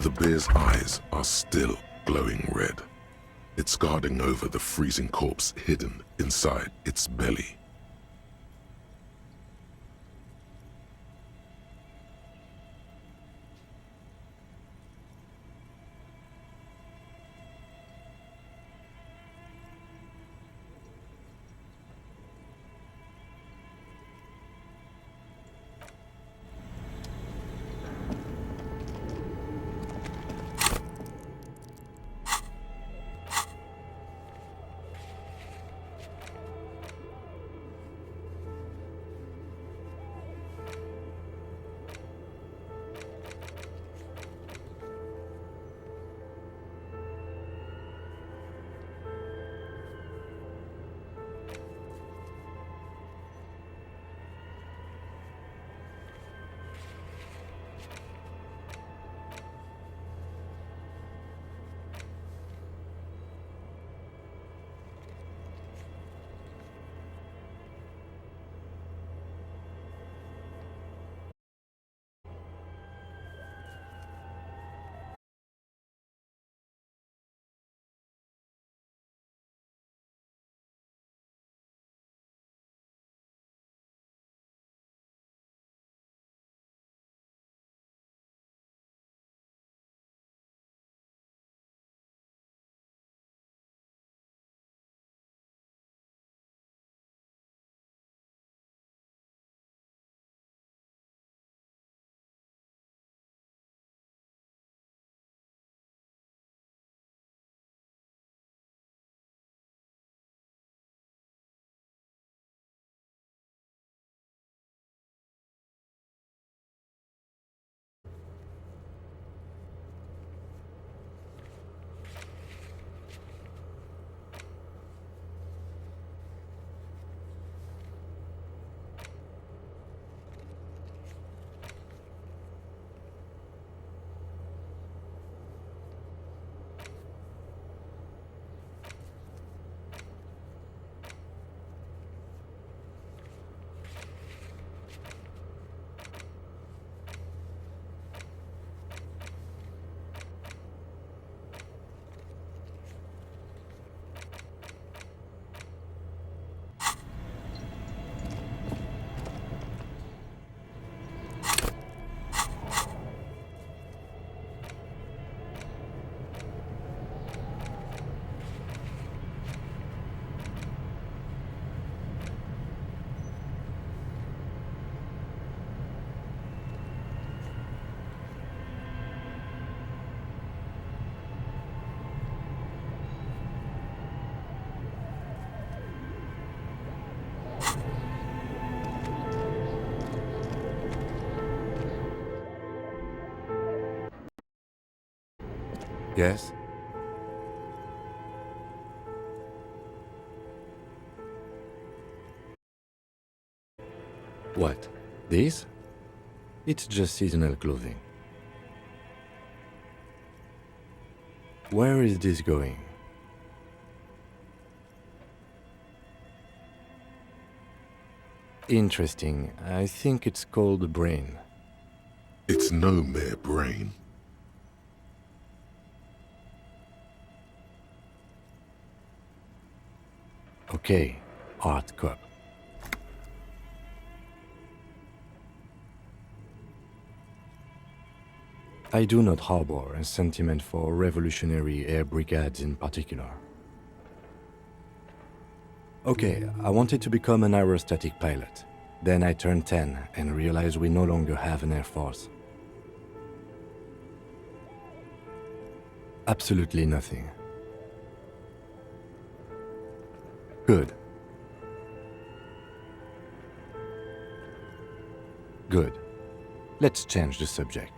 The bear's eyes are still glowing red. It's guarding over the freezing corpse hidden inside its belly. Yes? What? This? It's just seasonal clothing. Where is this going? Interesting. I think it's called a brain. It's no mere brain. Okay, art cup. I do not harbor a sentiment for revolutionary air brigades in particular. Okay, I wanted to become an aerostatic pilot. Then I turned 10 and realized we no longer have an air force. Absolutely nothing. Good. Good. Let's change the subject.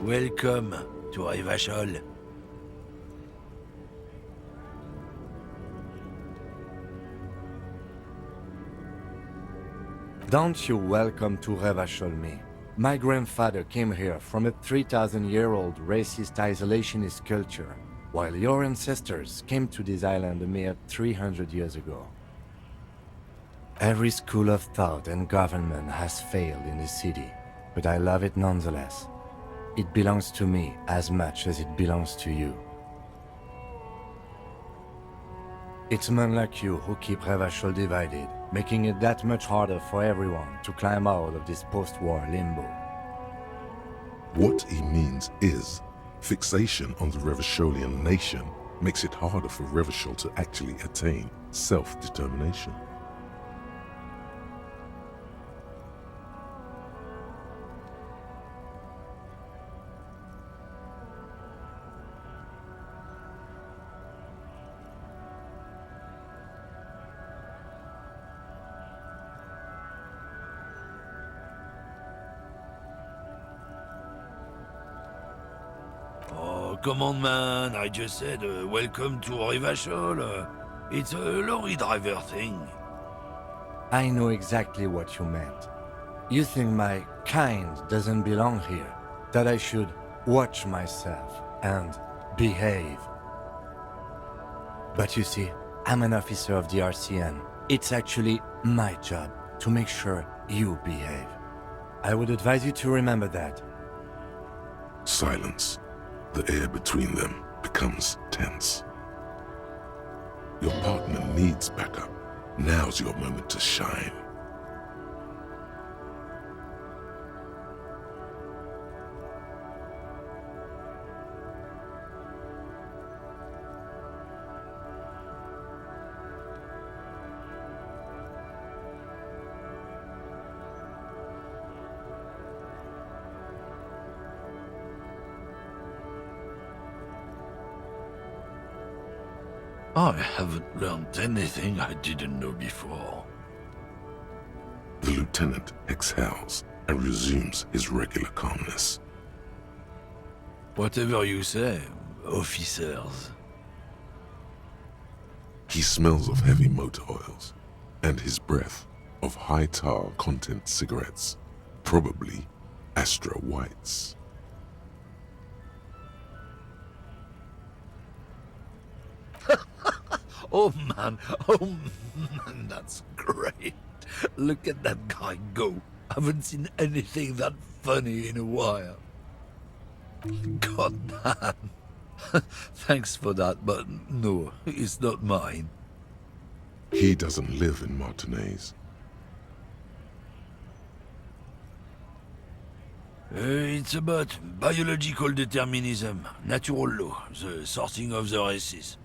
Welcome to Revachol. Don't you welcome to Revachol me. My grandfather came here from a 3,000-year-old racist isolationist culture, while your ancestors came to this island a mere 300 years ago. Every school of thought and government has failed in this city, but I love it nonetheless. It belongs to me as much as it belongs to you. It's men like you who keep Revachol divided, making it that much harder for everyone to climb out of this post-war limbo. What he means is, fixation on the Revacholian nation makes it harder for Revachol to actually attain self-determination. Come on, man, I just said welcome to Revachol. It's a lorry driver thing. I know exactly what you meant. You think my kind doesn't belong here, that I should watch myself and behave. But you see, I'm an officer of the RCN. It's actually my job to make sure you behave. I would advise you to remember that. Silence. The air between them becomes tense. Your partner needs backup. Now's your moment to shine. I haven't learned anything I didn't know before. The lieutenant exhales and resumes his regular calmness. Whatever you say, officers. He smells of heavy motor oils and his breath of high tar content cigarettes, probably Astra Whites. Oh man, that's great. Look at that guy go. Haven't seen anything that funny in a while. God man. Thanks for that, but no, it's not mine. He doesn't live in Martinez. It's about biological determinism, natural law, the sorting of the races.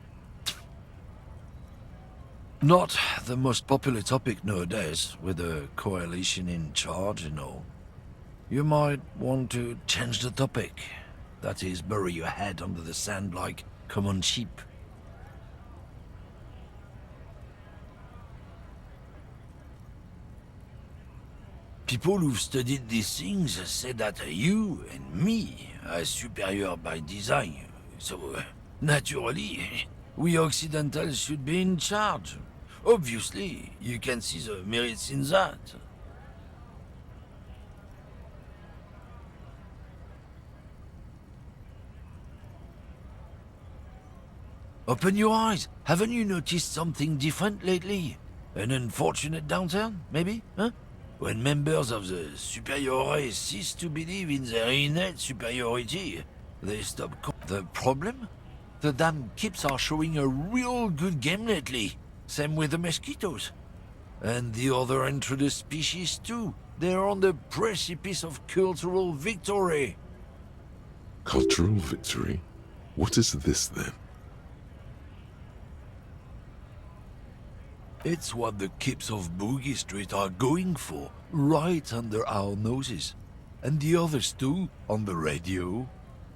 Not the most popular topic nowadays, with the coalition in charge and all. You might want to change the topic. That is, bury your head under the sand like common sheep. People who've studied these things say that you and me are superior by design. So, naturally, we Occidentals should be in charge. Obviously, you can see the merits in that. Open your eyes. Haven't you noticed something different lately? An unfortunate downturn, maybe? Huh? When members of the superior race cease to believe in their innate superiority, they stop. The problem? The damn kips are showing a real good game lately. Same with the mosquitoes. And the other intruders species too. They're on the precipice of cultural victory. Cultural victory? What is this then? It's what the kips of Boogie Street are going for, right under our noses. And the others too, on the radio.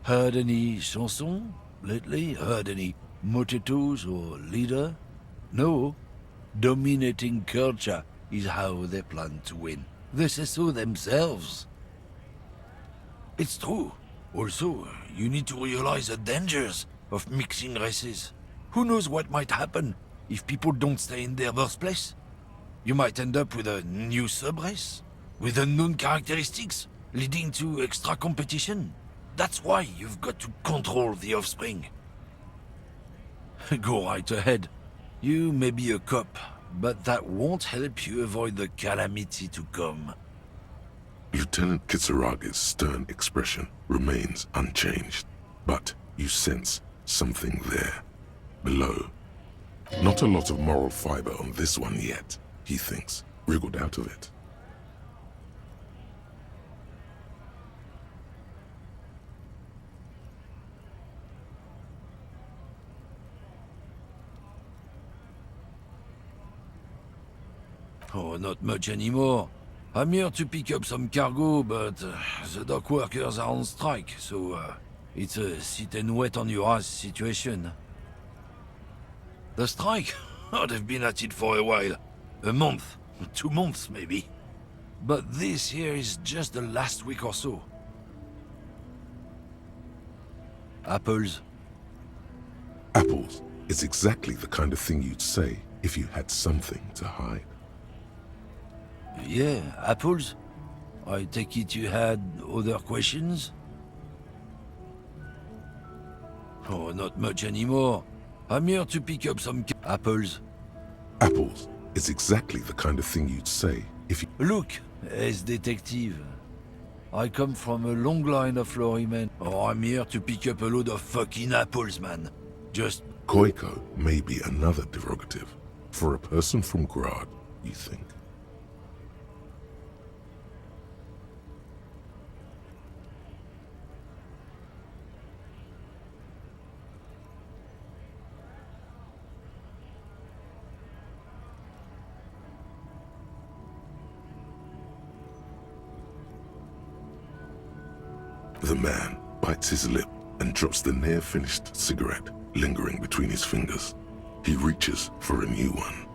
Heard any chansons lately? Heard any motetos or leader? No. Dominating culture is how they plan to win. They say so themselves. It's true. Also, you need to realize the dangers of mixing races. Who knows what might happen if people don't stay in their birthplace? You might end up with a new sub-race, with unknown characteristics, leading to extra competition. That's why you've got to control the offspring. Go right ahead. You may be a cop, but that won't help you avoid the calamity to come. Lieutenant Kisaragi's stern expression remains unchanged, but you sense something there, below. Not a lot of moral fiber on this one yet, he thinks, wriggled out of it. Oh, not much anymore. I'm here to pick up some cargo, but the dock workers are on strike, so it's a sit and wait on your ass situation. The strike? Oh, they've been at it for a while. A month, 2 months maybe. But this here is just the last week or so. Apples. Apples is exactly the kind of thing you'd say if you had something to hide. Yeah, apples? I take it you had other questions? Oh, not much anymore. I'm here to pick up some apples. Apples is exactly the kind of thing you'd say if you... Look, as detective. I come from a long line of lorrymen. Oh, I'm here to pick up a load of fucking apples, man. Just... Koiko may be another derogative. For a person from Grad, you think. The man bites his lip and drops the near-finished cigarette lingering between his fingers. He reaches for a new one.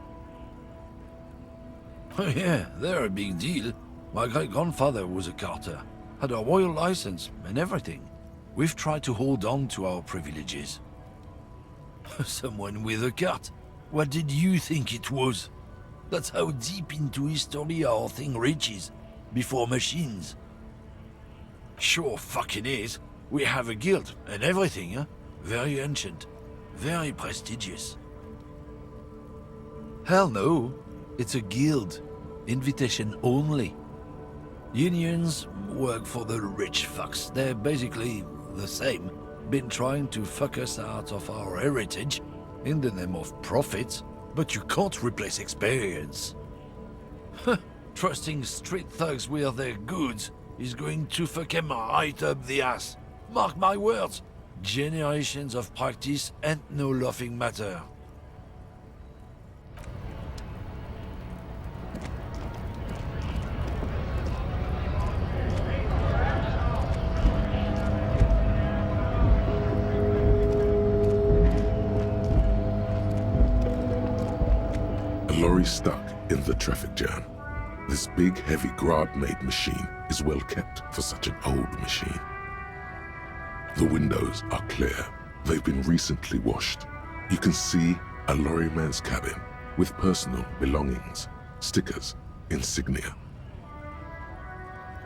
Oh yeah, they're a big deal. My great-grandfather was a carter, had a royal license and everything. We've tried to hold on to our privileges. Someone with a cart? What did you think it was? That's how deep into history our thing reaches, before machines. Sure fucking is. We have a guild and everything, huh? Very ancient. Very prestigious. Hell no. It's a guild. Invitation only. Unions work for the rich fucks. They're basically the same. Been trying to fuck us out of our heritage in the name of profit, but you can't replace experience. Trusting street thugs with their goods is going to fuck him right up the ass. Mark my words. Generations of practice and no laughing matter. A lorry stuck in the traffic jam. This big, heavy Grad-made machine is well kept for such an old machine. The windows are clear. They've been recently washed. You can see a lorryman's cabin with personal belongings, stickers, insignia.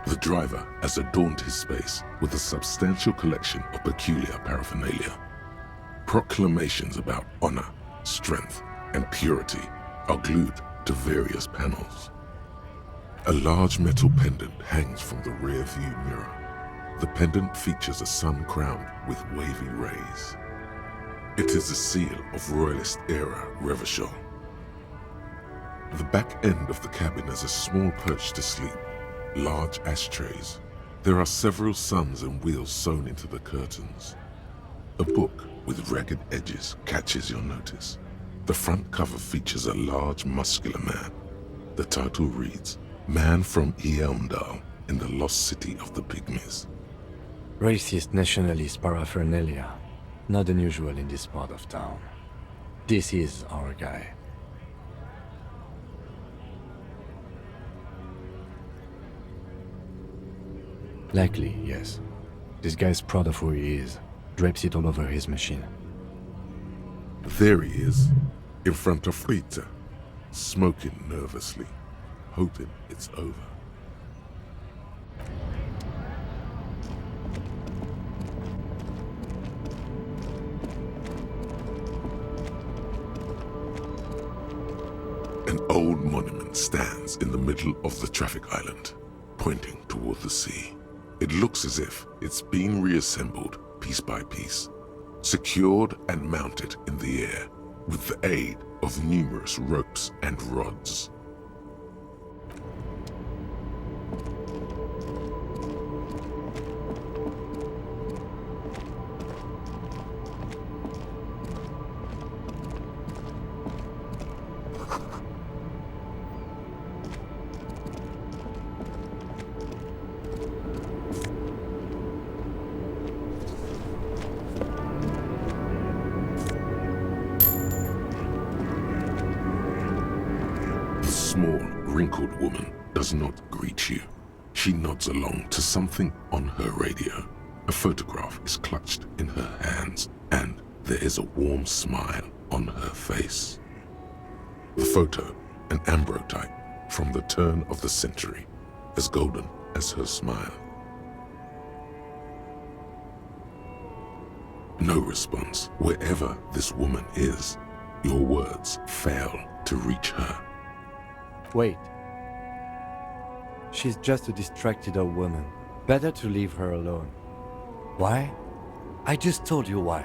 The driver has adorned his space with a substantial collection of peculiar paraphernalia. Proclamations about honor, strength, and purity are glued to various panels. A large metal pendant hangs from the rear view mirror. The pendant features a sun crowned with wavy rays. It is a seal of Royalist-era Revachol. The back end of the cabin has a small perch to sleep, large ashtrays. There are several suns and wheels sewn into the curtains. A book with ragged edges catches your notice. The front cover features a large, muscular man. The title reads, Man from Eamdal in the Lost City of the Pygmies. Racist nationalist paraphernalia. Not unusual in this part of town. This is our guy. Likely, yes. This guy's proud of who he is. Drapes it all over his machine. There he is, in front of Rita, smoking nervously, hoping it's over. An old monument stands in the middle of the traffic island, pointing toward the sea. It looks as if it's been reassembled piece by piece, secured and mounted in the air with the aid of numerous ropes and rods. Small, wrinkled woman does not greet you. She nods along to something on her radio. A photograph is clutched in her hands, and there is a warm smile on her face. The photo, an ambrotype from the turn of the century, as golden as her smile. No response. Wherever this woman is, your words fail to reach her. Wait. She's just a distracted old woman. Better to leave her alone. Why? I just told you why.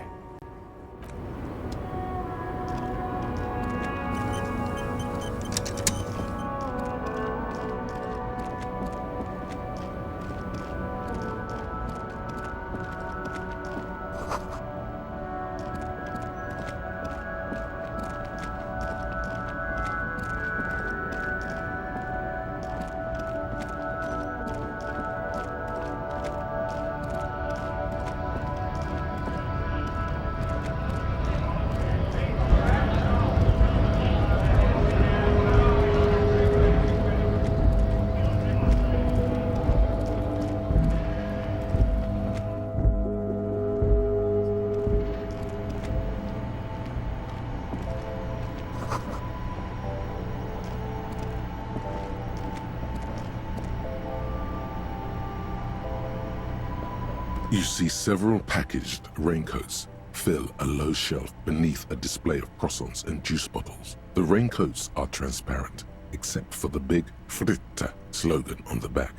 You see several packaged raincoats fill a low shelf beneath a display of croissants and juice bottles. The raincoats are transparent, except for the big Fritta slogan on the back.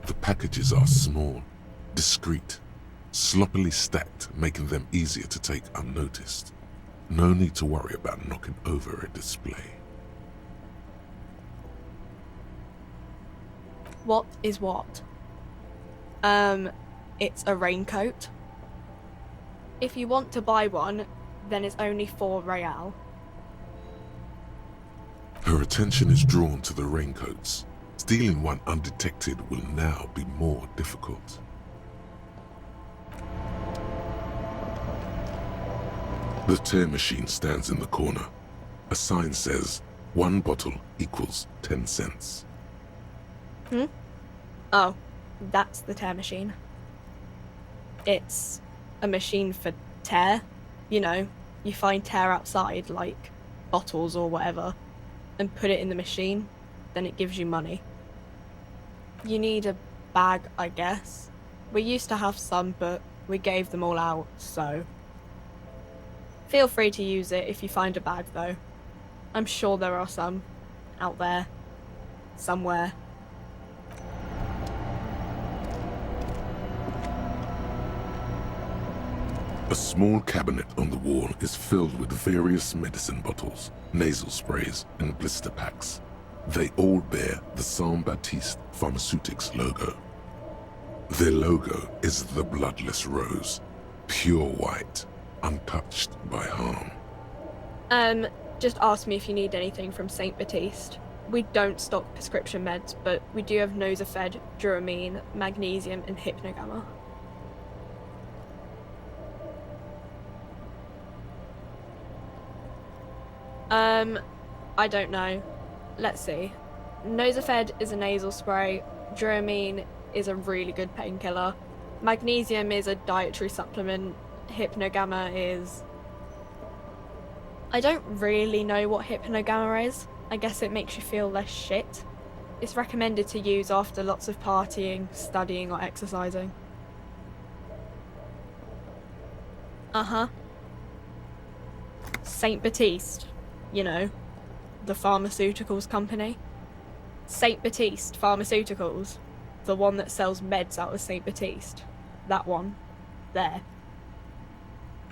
The packages are small, discreet, sloppily stacked, making them easier to take unnoticed. No need to worry about knocking over a display. What is what? It's a raincoat. If you want to buy one, then it's only 4 real. Her attention is drawn to the raincoats. Stealing one undetected will now be more difficult. The tear machine stands in the corner. A sign says, 1 bottle equals 10 cents. Oh, that's the tear machine. It's a machine for tear. You know, you find tear outside, like bottles or whatever, and put it in the machine, then it gives you money. You need a bag, I guess. We used to have some, but we gave them all out, so... Feel free to use it if you find a bag, though. I'm sure there are some out there, somewhere. A small cabinet on the wall is filled with various medicine bottles, nasal sprays, and blister packs. They all bear the Saint Baptiste Pharmaceutics logo. Their logo is the bloodless rose, pure white, untouched by harm. Just ask me if you need anything from Saint Baptiste. We don't stock prescription meds, but we do have Nosafed, Duramine, magnesium, and hypnogamma. I don't know. Let's see. Nosafed is a nasal spray, Duramine is a really good painkiller, magnesium is a dietary supplement, hypnogamma is... I don't really know what hypnogamma is. I guess it makes you feel less shit. It's recommended to use after lots of partying, studying, or exercising. Uh-huh. Saint Baptiste, you know, the pharmaceuticals company. Saint Baptiste Pharmaceuticals, the one that sells meds out of Saint Baptiste. That one. There.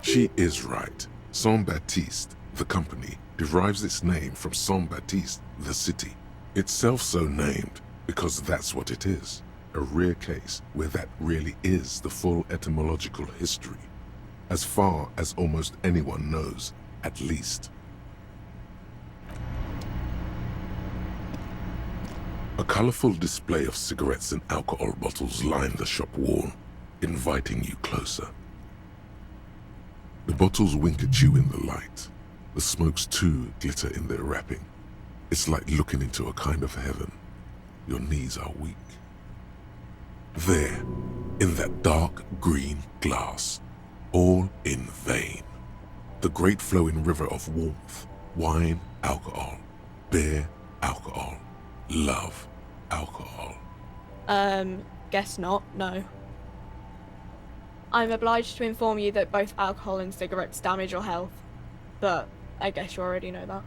She is right. Saint Baptiste, the company, derives its name from Saint Baptiste, the city. Itself so named because that's what it is. A rare case where that really is the full etymological history. As far as almost anyone knows, at least. A colorful display of cigarettes and alcohol bottles line the shop wall, inviting you closer. The bottles wink at you in the light. The smokes too glitter in their wrapping. It's like looking into a kind of heaven. Your knees are weak. There, in that dark green glass, all in vain. The great flowing river of warmth, wine, alcohol, beer, alcohol, love, alcohol. Guess not, no. I'm obliged to inform you that both alcohol and cigarettes damage your health, but I guess you already know that.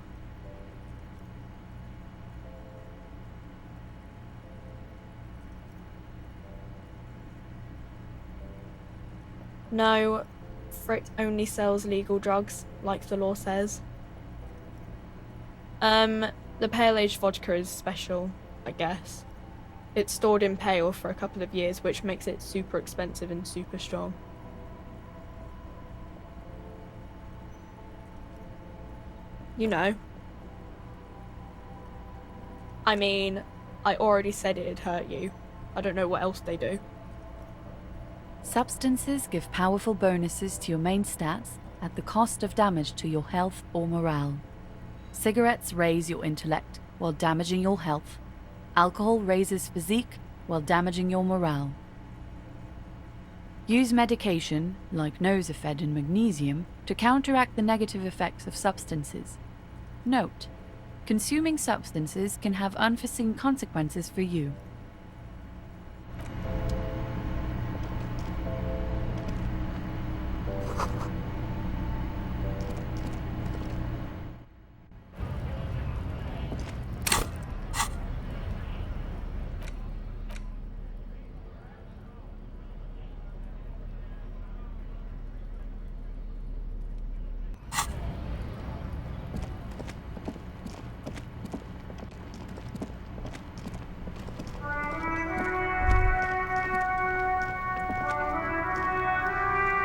No, Frick only sells legal drugs, like the law says. The pale aged vodka is special, I guess. It's stored in pale for a couple of years, which makes it super expensive and super strong. You know. I mean, I already said it'd hurt you. I don't know what else they do. Substances give powerful bonuses to your main stats at the cost of damage to your health or morale. Cigarettes raise your intellect while damaging your health. Alcohol raises physique while damaging your morale. Use medication, like Nosafed and magnesium, to counteract the negative effects of substances. Note: consuming substances can have unforeseen consequences for you.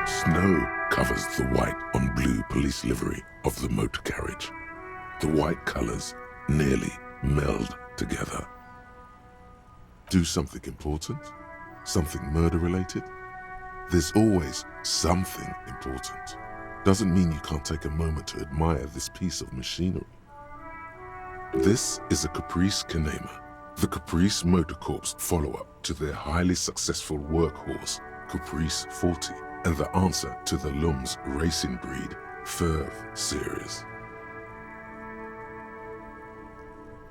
Snow covers the white on blue police livery of the motor carriage. The white colors nearly meld together. Do something important? Something murder-related? There's always something important. Doesn't mean you can't take a moment to admire this piece of machinery. This is a Caprice Canema, The Caprice Motor Corps follow-up to their highly successful workhorse, Caprice 40, and the answer to the Lum's racing breed, Ferv series.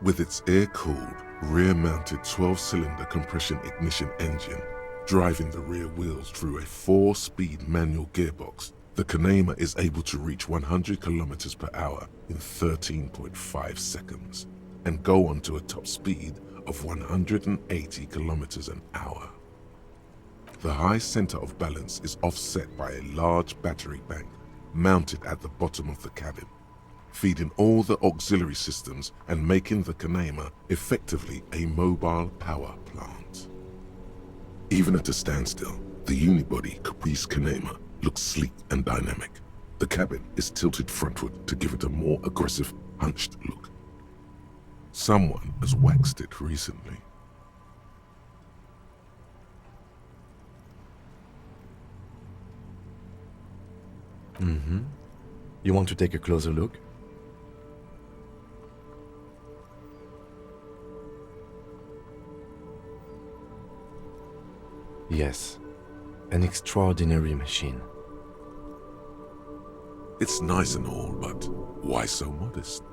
With its air-cooled, rear-mounted 12-cylinder compression ignition engine, driving the rear wheels through a 4-speed manual gearbox, the Conema is able to reach 100 kilometers per hour in 13.5 seconds and go on to a top speed of 180 kilometers an hour. The high center of balance is offset by a large battery bank mounted at the bottom of the cabin, feeding all the auxiliary systems and making the Conema effectively a mobile power plant. Even at a standstill, the unibody Caprice Conema looks sleek and dynamic. The cabin is tilted frontward to give it a more aggressive, hunched look. Someone has waxed it recently. You want to take a closer look? Yes, an extraordinary machine. It's nice and all, but why so modest?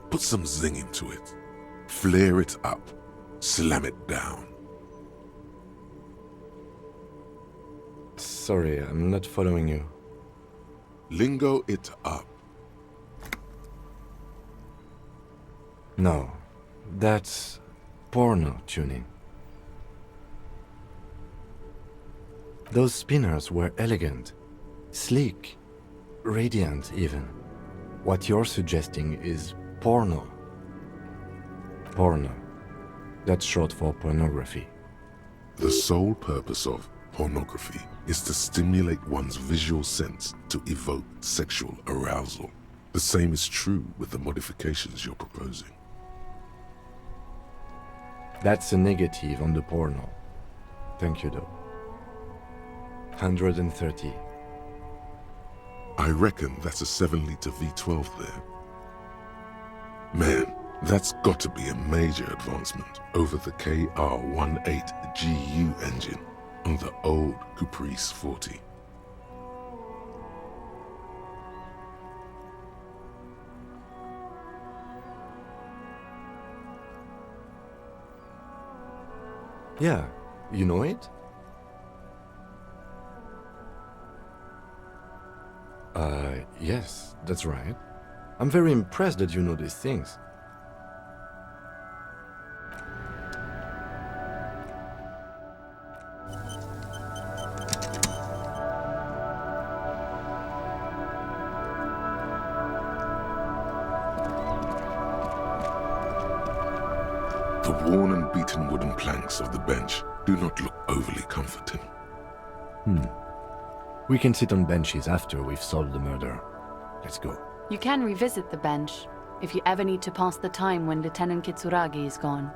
Put some zing into it. Flare it up. Slam it down. Sorry, I'm not following you. Lingo it up. No, that's porno tuning. Those spinners were elegant, sleek, radiant even. What you're suggesting is porno. Porno. That's short for pornography. The sole purpose of pornography is to stimulate one's visual sense to evoke sexual arousal. The same is true with the modifications you're proposing. That's a negative on the porno. Thank you, though. 130. I reckon that's a 7-liter V12 there. Man, that's got to be a major advancement over the KR18GU engine on the old Caprice 40. Yeah, you know it? Yes, that's right. I'm very impressed that you know these things. The worn and beaten wooden planks of the bench do not look overly comforting. We can sit on benches after we've solved the murder. Let's go. You can revisit the bench if you ever need to pass the time when Lieutenant Kitsuragi is gone.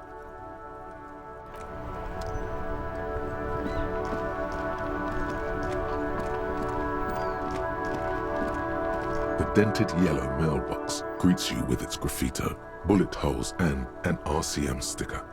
The dented yellow mailbox greets you with its graffito, bullet holes, and an RCM sticker.